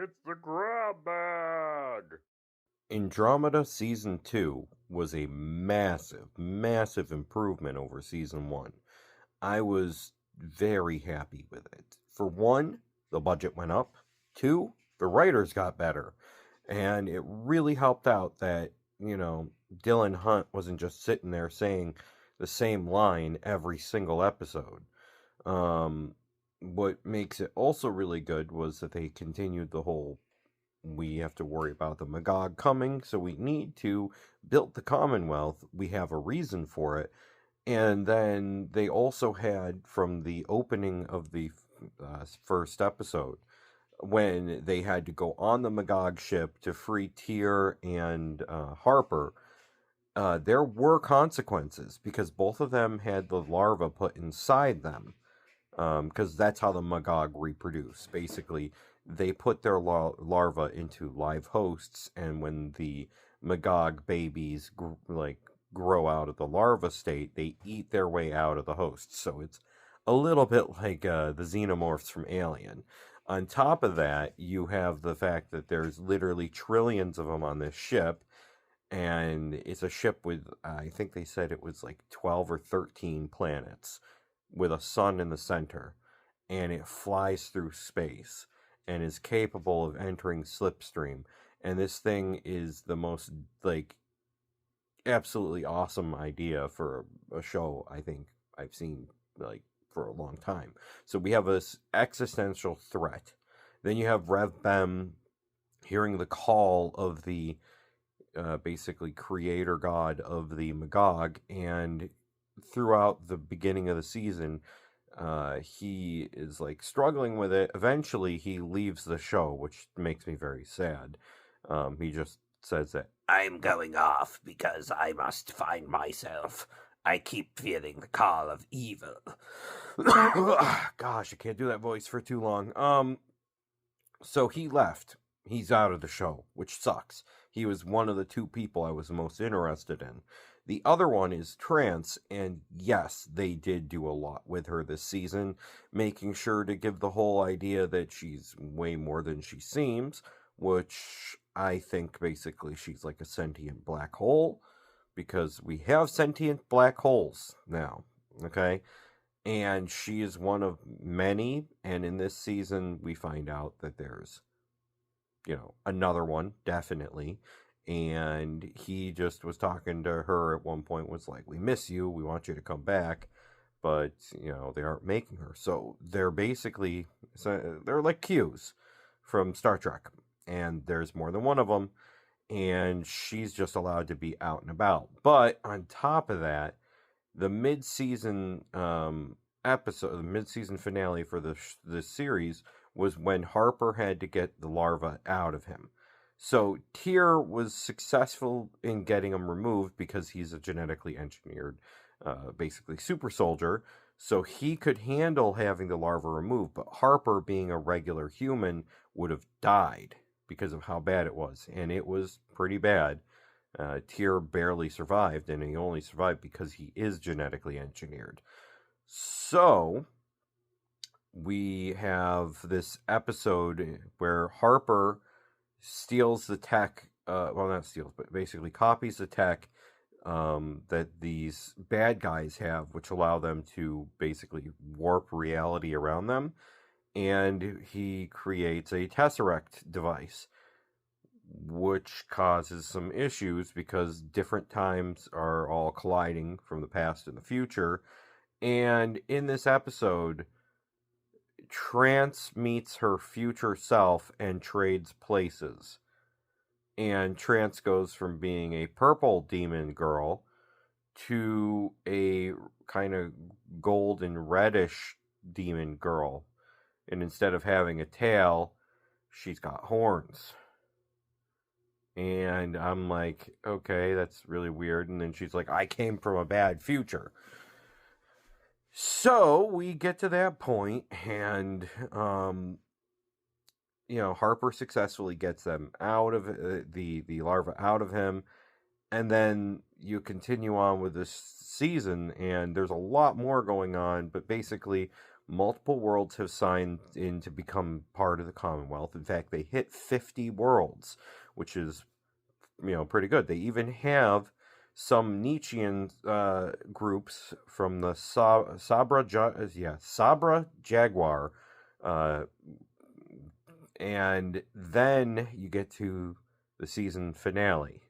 It's the grab bag! Andromeda Season 2 was a massive, massive improvement over Season 1. I was very happy with it. For one, the budget went up. Two, the writers got better. And it really helped out that, Dylan Hunt wasn't just sitting there saying the same line every single episode. Um, what makes it also really good was that they continued the whole we have to worry about the Magog coming, so we need to build the Commonwealth. We have a reason for it. And then they also had from the opening of the first episode when they had to go on the Magog ship to free Tyr and Harper. There were consequences because both of them had the larva put inside them because that's how the Magog reproduce. Basically, they put their larvae into live hosts, and when the Magog babies grow out of the larva state, they eat their way out of the host. So it's a little bit like the xenomorphs from Alien. On top of that, you have the fact that there's literally trillions of them on this ship, and it's a ship with, I think they said it was like 12 or 13 planets with a sun in the center, and it flies through space and is capable of entering slipstream. And this thing is the most absolutely awesome idea for a show I think I've seen for a long time. So we have this existential threat. Then you have Rev Bem hearing the call of the basically creator god of the Magog, and throughout the beginning of the season, he is struggling with it. Eventually, he leaves the show, which makes me very sad. He just says that I'm going off because I must find myself. I keep feeling the call of evil. Gosh, I can't do that voice for too long. So he left. He's out of the show, which sucks. He was one of the two people I was most interested in. The other one is Trance, and yes, they did do a lot with her this season, making sure to give the whole idea that she's way more than she seems, which I think basically she's like a sentient black hole, because we have sentient black holes now, okay? And she is one of many, and in this season we find out that there's another one, definitely. And he just was talking to her at one point, was like, we miss you, we want you to come back, but they aren't making her. So they're basically, they're like Q's from Star Trek, and there's more than one of them, and she's just allowed to be out and about. But on top of that, the mid-season episode, the mid-season finale for this series was when Harper had to get the larva out of him. So Tyr was successful in getting him removed because he's a genetically engineered, basically super soldier. So he could handle having the larva removed, but Harper, being a regular human, would have died because of how bad it was. And it was pretty bad. Tyr barely survived, and he only survived because he is genetically engineered. So we have this episode where Harper steals the tech, well, not steals, but basically copies the tech that these bad guys have, which allow them to basically warp reality around them. And he creates a Tesseract device, which causes some issues because different times are all colliding from the past and the future. And in this episode, Trance meets her future self and trades places. And Trance goes from being a purple demon girl to a kind of gold and reddish demon girl. And instead of having a tail, she's got horns. And I'm like, okay, that's really weird. And then she's like, I came from a bad future. So we get to that point, and Harper successfully gets them out of the larva out of him, and then you continue on with this season, and there's a lot more going on. But basically, multiple worlds have signed in to become part of the Commonwealth. In fact, they hit 50 worlds, which is, pretty good. They even have some Nietzschean groups from the Sabra Jaguar, uh, and then you get to the season finale,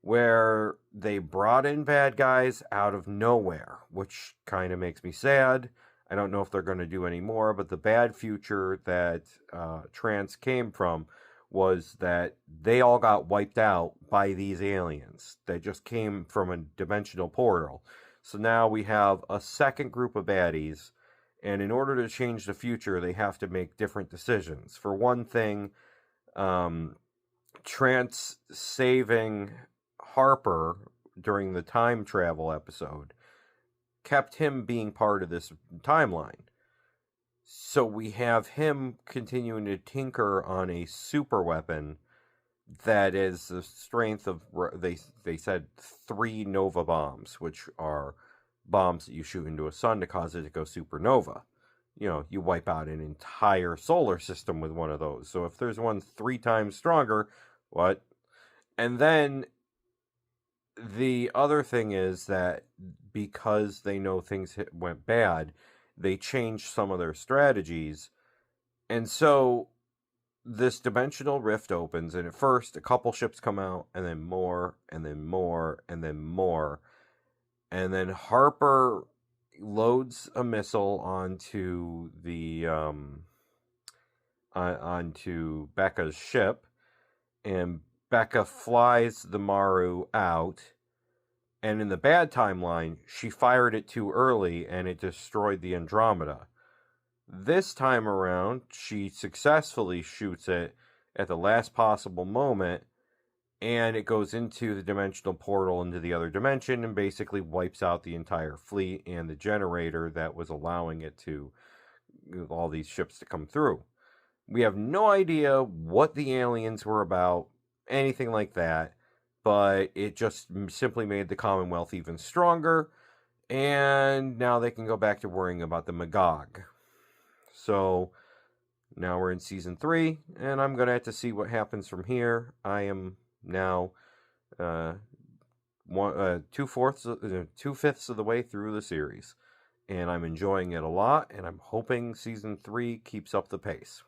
where they brought in bad guys out of nowhere, which kind of makes me sad. I don't know if they're going to do any more, but the bad future that Trance came from was that they all got wiped out by these aliens. They just came from a dimensional portal. So now we have a second group of baddies, and in order to change the future, they have to make different decisions. For one thing, Trance saving Harper during the time travel episode kept him being part of this timeline. So we have him continuing to tinker on a super weapon that is the strength of, they said, 3 nova bombs, which are bombs that you shoot into a sun to cause it to go supernova. You wipe out an entire solar system with one of those. So if there's one 3 times stronger, what? And then the other thing is that because they know things went bad, they changed some of their strategies. And so this dimensional rift opens, and at first a couple ships come out, and then more, and then more, and then more. And then Harper loads a missile onto the onto Becca's ship, and Becca flies the Maru out, and in the bad timeline, she fired it too early and it destroyed the Andromeda. This time around, she successfully shoots it at the last possible moment, and it goes into the dimensional portal into the other dimension and basically wipes out the entire fleet and the generator that was allowing it to, all these ships to come through. We have no idea what the aliens were about, anything like that, but it just simply made the Commonwealth even stronger, and now they can go back to worrying about the Magog. So now we're in season 3, and I'm going to have to see what happens from here. I am now 2/5 of the way through the series, and I'm enjoying it a lot, and I'm hoping season 3 keeps up the pace.